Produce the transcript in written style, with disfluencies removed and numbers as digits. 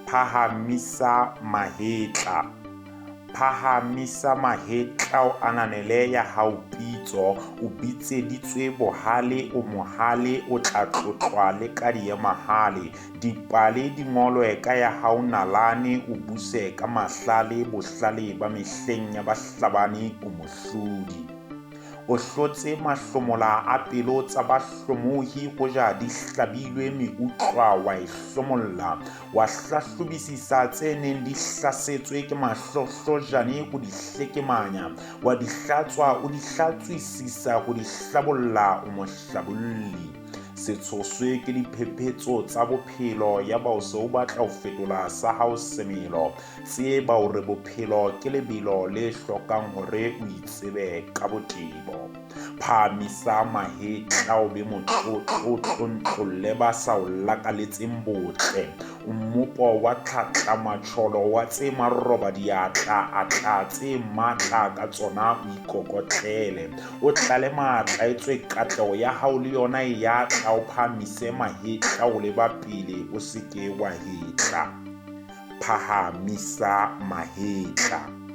Phahamisa mahetla. Phahamisa mahetla o ananele ya hao pitso, o bitseditswe bohale o mohale o tla tlotlwa le ka diemahale. Dipale di ngolwe ka ya hao nalane, o buse ka mahlale bohlale ba mehleng ya bahlabani o mohlodi. O hlotse mahlomola a pelo tsa bahlomohi ho ja di hlabilwe meutlwa wa e hlomolla. Wa hlahlobisisa tse neng di hlasetswe ke mahlohlojane ho di hlekemanya. Wa di hlatswa o di hlatswisisa ho di hlabolla o mohlabolli. Se tshoswe ke diphephetso tsa bophelo ya ba o se o batla ho fetola sa hao semelo. Tseba hore bophelo ke lebelo le hlokang hore o itsebe ka botebo. Phahamisa mahetla o be motlotlo o tlontlolle ba sa o lakaletseng botle. Mmopo wa tlhatlamatjholo wa tse maroba diatla a tla tse matla ka tsona o ikokotlele. O tlale matla etswe katleho ya hao le yona ya tla o phahamise mahetla o leba pele o seke wa hetla. Phahamisa mahetla.